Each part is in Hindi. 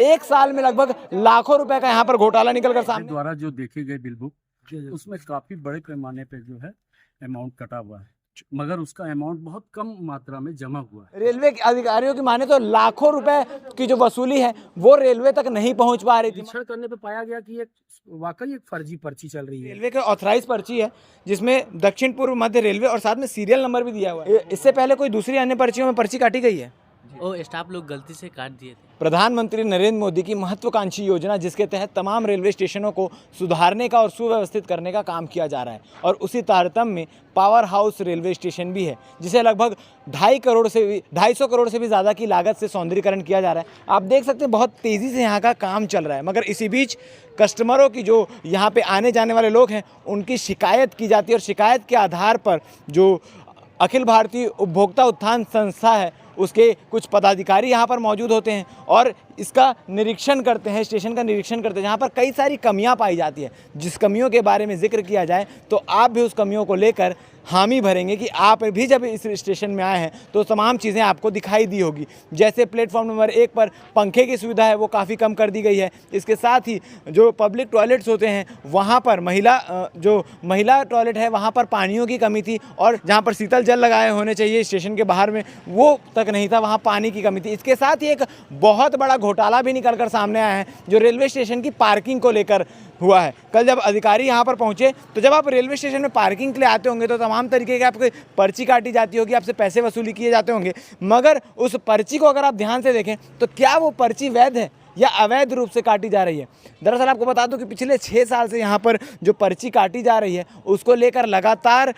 एक साल में लगभग लाखों रुपए का यहाँ पर घोटाला निकल कर सामने द्वारा जो देखे गए बिल बुक उसमें काफी बड़े पैमाने पे जो है अमाउंट कटा हुआ है, मगर उसका अमाउंट बहुत कम मात्रा में जमा हुआ है। रेलवे के अधिकारियों की माने तो लाखों रुपए की जो वसूली है वो रेलवे तक नहीं पहुंच पा रही थी। निरीक्षण करने पे पाया गया कि एक वाकई एक फर्जी पर्ची चल रही है। रेलवे के ऑथराइज पर्ची है जिसमें दक्षिण पूर्व मध्य रेलवे और साथ में सीरियल नंबर भी दिया हुआ है। इससे पहले कोई दूसरी अन्य पर्चियों में पर्ची काटी गई है? वो स्टाफ लोग गलती से काट दिए थे। प्रधानमंत्री नरेंद्र मोदी की महत्वाकांक्षी योजना जिसके तहत तमाम रेलवे स्टेशनों को सुधारने का और सुव्यवस्थित करने का काम किया जा रहा है और उसी तारतम्य में पावर हाउस रेलवे स्टेशन भी है जिसे लगभग 250 करोड़ से भी ज़्यादा की लागत से सौंदर्यीकरण किया जा रहा है। आप देख सकते हैं बहुत तेज़ी से यहाँ का काम चल रहा है, मगर इसी बीच कस्टमरों की जो यहाँ पे आने जाने वाले लोग हैं उनकी शिकायत की जाती है और शिकायत के आधार पर जो अखिल भारतीय उपभोक्ता उत्थान संस्था है उसके कुछ पदाधिकारी यहाँ पर मौजूद होते हैं और इसका निरीक्षण करते हैं, स्टेशन का निरीक्षण करते हैं जहाँ पर कई सारी कमियाँ पाई जाती है। जिस कमियों के बारे में जिक्र किया जाए तो आप भी उस कमियों को लेकर हामी भरेंगे कि आप भी जब इस स्टेशन में आए हैं तो तमाम चीज़ें आपको दिखाई दी होगी। जैसे प्लेटफॉर्म नंबर 1 पर पंखे की सुविधा है वो काफ़ी कम कर दी गई है। इसके साथ ही जो पब्लिक टॉयलेट्स होते हैं वहाँ पर महिला टॉयलेट है वहाँ पर पानियों की कमी थी और जहाँ पर शीतल जल लगाए होने चाहिए स्टेशन के बाहर में वो तक नहीं था, वहाँ पानी की कमी थी। इसके साथ ही एक बहुत बड़ा घोटाला भी निकल कर सामने आया है जो रेलवे स्टेशन की पार्किंग को लेकर हुआ है। कल जब अधिकारी यहाँ पर पहुँचे तो जब आप रेलवे स्टेशन में पार्किंग के लिए आते होंगे तो तमाम तरीके की आपकी पर्ची काटी जाती होगी, आपसे पैसे वसूली किए जाते होंगे, मगर उस पर्ची को अगर आप ध्यान से देखें तो क्या वो पर्ची वैध है या अवैध रूप से काटी जा रही है। दरअसल आपको बता दूं कि पिछले 6 साल से यहाँ पर जो पर्ची काटी जा रही है उसको लेकर लगातार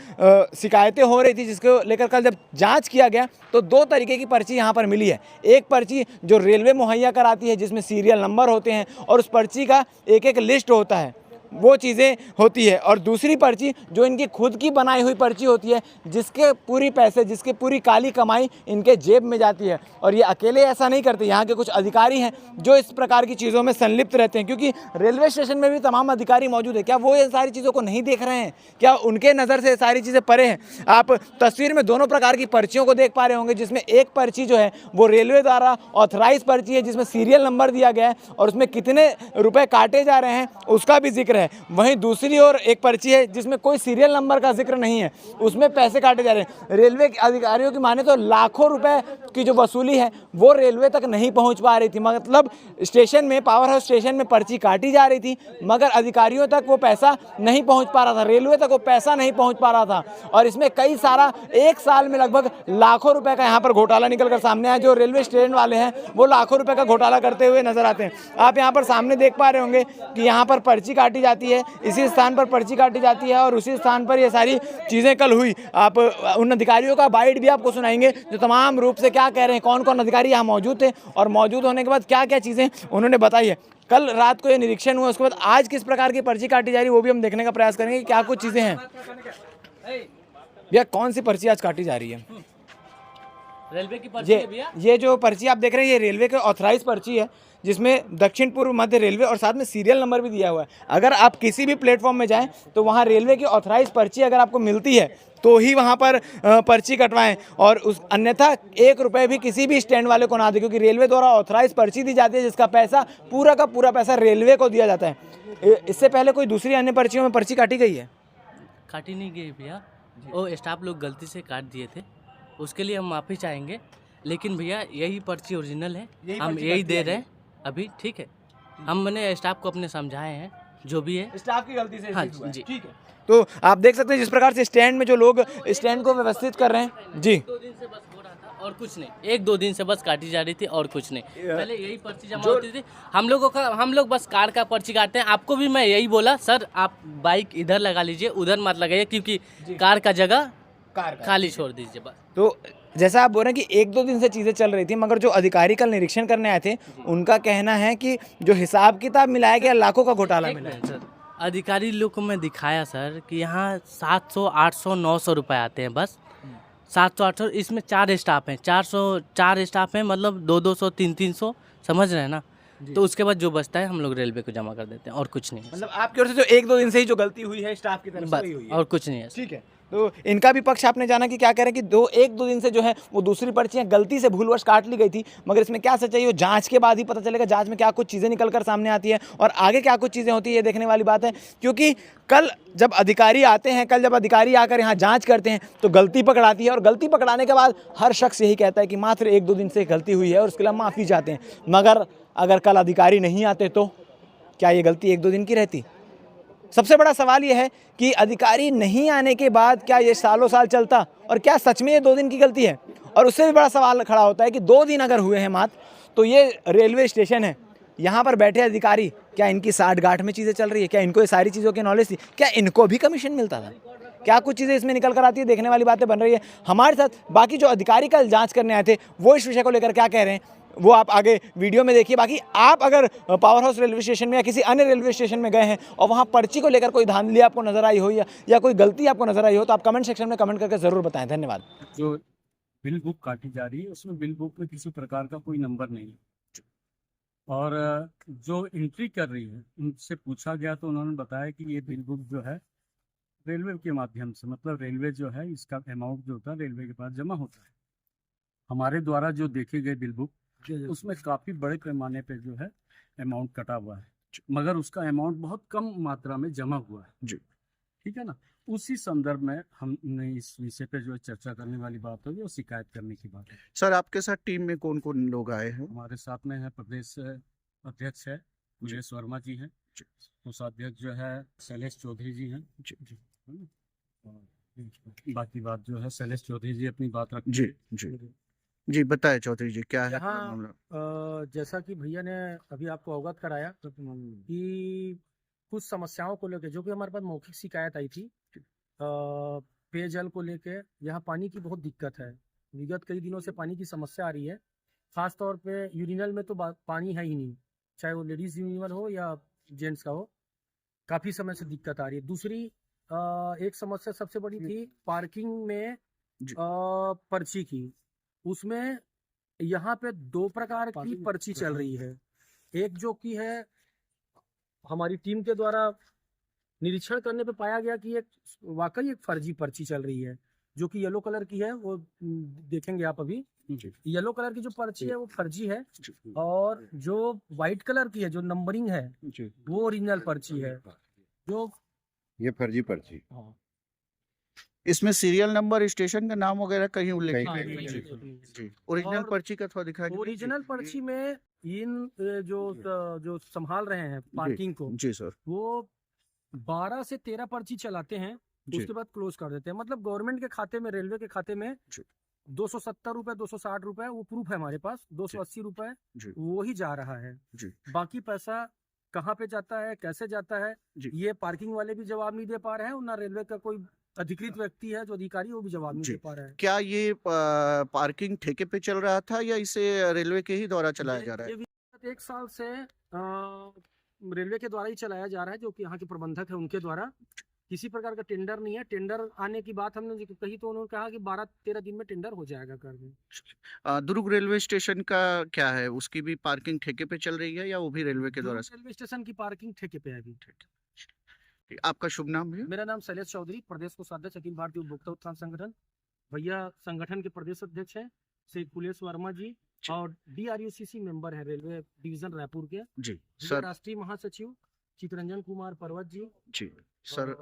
शिकायतें हो रही थी, जिसको लेकर कल जब जांच किया गया तो 2 तरीके की पर्ची यहाँ पर मिली है। एक पर्ची जो रेलवे मुहैया कराती है जिसमें सीरियल नंबर होते हैं और उस पर्ची का एक लिस्ट होता है, वो चीज़ें होती है, और दूसरी पर्ची जो इनकी खुद की बनाई हुई पर्ची होती है जिसके पूरी पैसे जिसकी पूरी काली कमाई इनके जेब में जाती है। और ये अकेले ऐसा नहीं करते, यहाँ के कुछ अधिकारी हैं जो इस प्रकार की चीज़ों में संलिप्त रहते हैं, क्योंकि रेलवे स्टेशन में भी तमाम अधिकारी मौजूद है। क्या वो ये सारी चीज़ों को नहीं देख रहे हैं? क्या उनके नज़र से सारी चीज़ें परे हैं? आप तस्वीर में दोनों प्रकार की पर्चियों को देख पा रहे होंगे, जिसमें एक पर्ची जो है वो रेलवे द्वारा ऑथराइज पर्ची है जिसमें सीरियल नंबर दिया गया है और उसमें कितने रुपए काटे जा रहे हैं उसका भी जिक्र है। वहीं दूसरी ओर एक पर्ची है जिसमें कोई सीरियल नंबर का जिक्र नहीं है, उसमें पैसे काटे जा रहे हैं। रेलवे के अधिकारियों की माने तो लाखों रुपए की जो वसूली है वो रेलवे तक नहीं पहुंच पा रही थी। मतलब स्टेशन में, पावर हाउस स्टेशन में पर्ची काटी जा रही थी मगर अधिकारियों तक वो पैसा नहीं पहुंच पा रहा था, रेलवे तक वो पैसा नहीं पहुंच पा रहा था। और इसमें कई सारा एक साल में लगभग लाखों रुपए का यहाँ पर घोटाला निकल कर सामने आया। जो रेलवे स्टेशन वाले हैं वो लाखों रुपए का घोटाला करते हुए नजर आते हैं। आप यहाँ पर सामने देख पा रहे होंगे कि यहाँ पर पर्ची काटी जाती है, इसी स्थान पर पर्ची काटी जाती है और उसी स्थान पर ये सारी चीज़ें कल हुई। आप उन अधिकारियों का बाइट भी आपको सुनाएंगे जो तमाम रूप से क्या कह रहे हैं, कौन कौन अधिकारी यहाँ मौजूद थे और मौजूद होने के बाद क्या क्या चीज़ें उन्होंने बताई है। कल रात को ये निरीक्षण हुआ, उसके बाद आज किस प्रकार की पर्ची काटी जा रही है वो भी हम देखने का प्रयास करेंगे कि क्या कुछ चीज़ें हैं। भैया कौन सी पर्ची आज काटी जा रही है? रेलवे की पर्ची है भैया। ये जो पर्ची आप देख रहे हैं ये रेलवे के ऑथराइज पर्ची है जिसमें दक्षिण पूर्व मध्य रेलवे और साथ में सीरियल नंबर भी दिया हुआ है। अगर आप किसी भी प्लेटफॉर्म में जाएं तो वहाँ रेलवे की ऑथराइज पर्ची अगर आपको मिलती है तो ही वहाँ पर पर्ची कटवाएं और उस अन्यथा 1 रुपये भी किसी भी स्टैंड वाले को ना दें, क्योंकि रेलवे द्वारा ऑथराइज पर्ची दी जाती है जिसका पैसा पूरा का पूरा पैसा रेलवे को दिया जाता है। इससे पहले कोई दूसरी अन्य पर्चियों में पर्ची काटी गई है? काटी नहीं गई भैया, वो स्टाफ लोग गलती से काट दिए थे, उसके लिए हम माफ़ी चाहेंगे। लेकिन भैया यही पर्ची ओरिजिनल है, हम यही दे रहे हैं अभी, ठीक है। हमने स्टाफ को अपने समझाए हैं, जो भी है स्टाफ की गलती से। हाँ जी, ठीक है। तो आप देख सकते हैं जिस प्रकार से स्टैंड में जो लोग स्टैंड को व्यवस्थित कर रहे हैं जी। 1-2 दिन से बस हो रहा था और कुछ नहीं, 1-2 दिन से बस काटी जा रही थी और कुछ नहीं। पहले यही पर्ची जमा होती थी, हम लोग बस कार का पर्ची काटते हैं। आपको भी मैं यही बोला, सर आप बाइक इधर लगा लीजिए, उधर मत लगाइए, क्योंकि कार का जगह खाली छोड़ दीजिए बस। तो जैसा आप बोल रहे हैं कि 1-2 दिन से चीज़ें चल रही थी, मगर जो अधिकारी कल निरीक्षण करने आए थे उनका कहना है कि जो हिसाब किताब मिलाया गया लाखों का घोटाला मिला है। सर अधिकारी लोग को मैं दिखाया सर कि यहाँ 700, 800, 900 रुपये आते हैं बस, 700-800। इसमें 4 स्टाफ हैं, 4 स्टाफ हैं, मतलब 200-200, 300-300, समझ रहे हैं ना। तो उसके बाद जो बचता है हम लोग रेलवे को जमा कर देते हैं और कुछ नहीं। मतलब आपकी ओर से जो 1-2 दिन से ही जो गलती हुई है स्टाफ की तरफ से हुई है और कुछ नहीं है। ठीक है। तो इनका भी पक्ष आपने जाना कि क्या कह रहे हैं कि एक दो दिन से जो है वो दूसरी पर्चियां गलती से भूलवश काट ली गई थी, मगर इसमें क्या सच्चाई है वो जांच के बाद ही पता चलेगा। जांच में क्या कुछ चीज़ें निकल कर सामने आती है और आगे क्या कुछ चीज़ें होती है, ये देखने वाली बात है। क्योंकि कल जब अधिकारी आते हैं, कल जब अधिकारी आकर यहाँ जांच करते हैं तो गलती पकड़ाती है, और गलती पकड़ाने के बाद हर शख्स यही कहता है कि मात्र एक दो दिन से गलती हुई है और उसके लिए माफ़ी चाहते हैं। मगर अगर कल अधिकारी नहीं आते तो क्या ये गलती एक दो दिन की रहती? सबसे बड़ा सवाल ये है कि अधिकारी नहीं आने के बाद क्या ये सालों साल चलता, और क्या सच में ये 2 दिन की गलती है? और उससे भी बड़ा सवाल खड़ा होता है कि 2 दिन अगर हुए हैं मात्र, तो ये रेलवे स्टेशन है, यहाँ पर बैठे अधिकारी क्या इनकी साठ गांठ में चीज़ें चल रही है? क्या इनको ये सारी चीज़ों की नॉलेज थी? क्या इनको भी कमीशन मिलता था? क्या कुछ चीज़ें इसमें निकल कर आती है, देखने वाली बातें बन रही है। हमारे साथ बाकी जो अधिकारी कल जाँच करने आए थे वो इस विषय को लेकर क्या कह रहे हैं वो आप आगे वीडियो में देखिए। बाकी आप अगर पावर हाउस रेलवे स्टेशन में या किसी अन्य रेलवे स्टेशन में गए हैं और वहाँ पर्ची को लेकर कोई धांधली आपको नजर आई हो या कोई गलती आपको नजर आई हो, तो आप कमेंट सेक्शन में कमेंट करके ज़रूर बताएं। धन्यवाद। जो बिल बुक काटी जा रही है उसमें बिल बुक में किसी प्रकार का कोई नंबर नहीं है, और जो एंट्री कर रही है उनसे पूछा गया तो उन्होंने बताया कि ये बिल बुक जो है रेलवे के माध्यम से, मतलब रेलवे जो है इसका अमाउंट जो होता है रेलवे के पास जमा होता है। हमारे द्वारा जो देखे गए बिल बुक उसमें काफ़ी बड़े पैमाने पे जो है अमाउंट कटा हुआ है, मगर उसका अमाउंट बहुत कम मात्रा में जमा हुआ है जी, ठीक है ना। उसी संदर्भ में हमने इस विषय पे जो चर्चा करने वाली बात होगी वो शिकायत करने की बात है। सर आपके साथ टीम में कौन कौन लोग आए हैं? हमारे साथ में है प्रदेश अध्यक्ष है सुरेश वर्मा जी हैं, कोषाध्यक्ष जो है शैलेश चौधरी जी हैं जी, और बाकी बात जो है शैलेश चौधरी जी अपनी बात रखें। जी जी जी बताए चौधरी जी क्या है यहाँ मामला? जैसा कि भैया ने अभी आपको अवगत कराया कि कुछ समस्याओं को लेकर जो कि हमारे पास मौखिक शिकायत आई थी, पेयजल को लेके यहाँ पानी की बहुत दिक्कत है। विगत कई दिनों से पानी की समस्या आ रही है, खास तौर पे यूरिनल में तो पानी है ही नहीं, चाहे वो लेडीज यूरिनल हो या जेंट्स का हो, काफ़ी समय से दिक्कत आ रही है। दूसरी एक समस्या सबसे बड़ी थी पार्किंग में पर्ची की, उसमें यहाँ पे 2 प्रकार की पर्ची चल रही है। एक जो कि है हमारी टीम के द्वारा निरीक्षण करने पे पाया गया कि एक वाकई एक फर्जी पर्ची चल रही है, जो कि येलो कलर की है, वो देखेंगे आप अभी। येलो कलर की जो पर्ची है वो फर्जी है, और जो व्हाइट कलर की है जो नंबरिंग है वो ओरिजिनल पर्ची है, जो ये फर्जी पर्ची। हाँ। इसमें सीरियल नंबर स्टेशन का नाम वगैरह कहीं उल्लेख हाँ, नहीं है? जी। जी ओरिजिनल और पर्ची का थोड़ा दिखाई ओरिजिनल पर्ची में इन जो संभाल रहे हैं पार्किंग को, जी सर, वो 12 से 13 पर्ची चलाते हैं, उसके बाद क्लोज कर देते हैं। मतलब गवर्नमेंट के खाते में, रेलवे के खाते में 270 रुपए, 260 रुपए, वो प्रूफ है हमारे पास, 280 रुपए वो ही जा रहा है। बाकी पैसा कहाँ पे जाता है, कैसे जाता है, ये पार्किंग वाले भी जवाब नहीं दे पा रहे हैं, ना रेलवे का कोई अधिकृत व्यक्ति है जो अधिकारी वो भी जवाब नहीं दे पा रहे हैं। क्या ये पार्किंग ठेके पे चल रहा था या इसे रेलवे के ही द्वारा चलाया जा रहा है? ये 1 साल से रेलवे के द्वारा ही चलाया जा रहा है, जो कि यहाँ के प्रबंधक है उनके द्वारा। किसी प्रकार का टेंडर नहीं है। टेंडर आने की बात हमने कही तो उन्होंने कहा कि 12-13 दिन में टेंडर हो जाएगा कर दें। दुर्ग रेलवे स्टेशन का क्या है, उसकी भी पार्किंग ठेके पे चल रही है या वो भी रेलवे के द्वारा? रेलवे स्टेशन की पार्किंग ठेके पे है अभी। आपका शुभ नाम है? मेरा नाम शैलेश चौधरी, प्रदेश कोषाध्यक्ष अखिल भारतीय उपभोक्ता उत्थान संगठन। भैया संगठन के प्रदेश अध्यक्ष हैं श्री कुलेश वर्मा जी, और DRUCC मेंबर है रेलवे डिवीजन रायपुर के जी सर। राष्ट्रीय महासचिव चितरंजन कुमार पर्वत जी सर।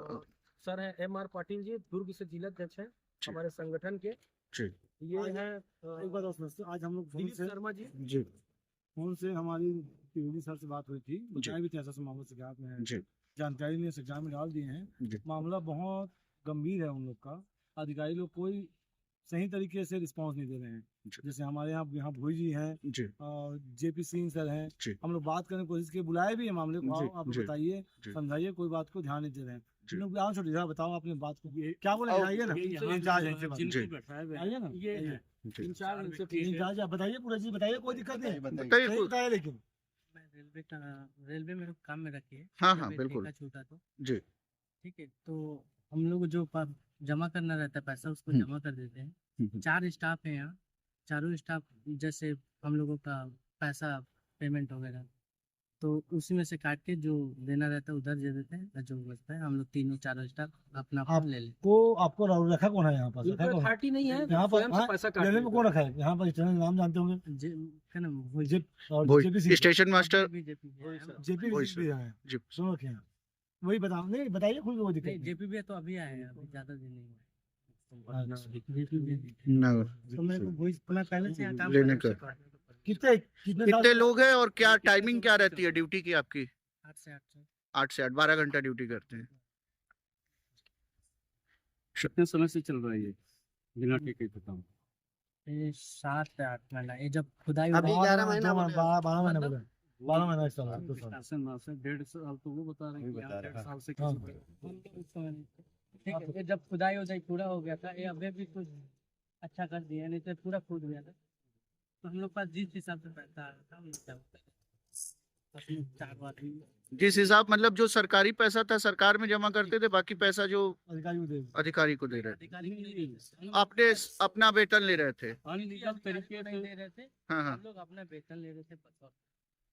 सर है MR पाटिल जी, दुर्ग से जिला अध्यक्ष हैं हमारे संगठन के जी। ये है एक बात और समझते, आज हम लोग दिलीप शर्मा जी फोन से हमारी त्रिवेदी सर से बात हुई थी, बताया भी था ऐसा मामला से आप में जानकारी नहीं एग्जाम में डाल दिए हैं। मामला बहुत गंभीर है उन लोग का, अधिकारी लोग कोई सही तरीके से रिस्पांस नहीं दे रहे हैं। जैसे हमारे यहाँ भोई जी हैं और JP सिंह सर हैं, हम लोग बात करने की कोशिश की, बुलाए भी है मामले को, आप बताइए समझाइए, कोई बात को ध्यान नहीं दे रहे हैं। छोटी बताओ अपने बात को क्या बोले, आइए ना इंचार्ज, बताइए पूरा चीज बताइए, कोई दिक्कत नहीं बताइए। लेकिन रेलवे में काम में रखिए। हाँ बिल्कुल छूटा तो जी ठीक है, तो हम लोग जो जमा करना रहता है पैसा उसको जमा कर देते हैं। 4 स्टाफ हैं यहाँ, चारों स्टाफ जैसे हम लोगों का पैसा पेमेंट वगैरह तो उसी में से काट के जो देना रहता है उधर दे देते हैं, और जो बचता है हम लोग तीनों चारों स्टाफ अपना अपना ले लेते आपको रखा कौन है यहाँ पर? रखा कौन है? अथॉरिटी नहीं है, यहाँ पर स्वयं से हाँ, पैसा काट लेने में लेते कौन रखा है यहाँ पर? स्टेशन नाम जानते होंगे, हैं। क्या नाम है? वही जेप और वही JP station master BJP JP वही भी है, जी। सुन रखे हैं। वही बताओ, नहीं बताइए खुल के, वो दिक्कत नहीं, नहीं। जेपी भी तो अभी आए हैं, अभी ज्यादा दिन नहीं हुए। ना तो मेरे को वही अपना पहले से यहाँ काम लेने करने का। से कितने कितने लोग हैं और क्या टाइमिंग क्या रहती है ड्यूटी की आपकी? 8 से 8 8 से 8, 12 घंटा ड्यूटी करते हैं। कितने समय से चल रहा है ये बिना ठेके के काम? ये 7 से 8 महीना, ये जब खुदाई अभी 11 महीना, 12 महीने मतलब बोले, 12 महीना चल रहा है, 2 साल। शासन मास है 1.5 साल, तो वो बता रहे हैं कि यहाँ 1.5 साल से हाँ। किसी पर ठीक है, ये जब खुदाई उदाई पूरा हो गया था, ये अभी भी कुछ अच्छा कर दिया, नहीं तो पूरा फूट गया था। तो हम लोग पास जिस हिसाब से पैसा आ रहा था हम लोग क्या होता है, अपने 4 बार जिस हिसाब मतलब जो सरकारी पैसा था सरकार में जमा करते थे, बाकी पैसा जो अधिकारी को दे अधिकारी को दे रहे थे। अधिकारी को नहीं दे रहे थे। आपने अपना वेतन ले रहे थे? अनलीगल तरीके नहीं से दे रहे थे, हाँ हाँ, हम लोग अपना वेतन ले रहे थे बस और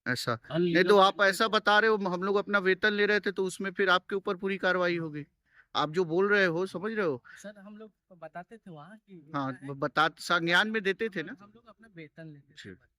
ऐसा नहीं अनलीगल तो आप ऐसा बता रहे हो हम लोग अपना वेतन ले रहे थे, तो उसमें फिर आपके ऊपर पूरी कार्रवाई होगी। आप जो बोल रहे हो समझ रहे हो? सर हम लोग बताते थे वहाँ की हाँ, बता संज्ञान में देते थे ना। हम लोग अपना वेतन लेते थे जी। बस।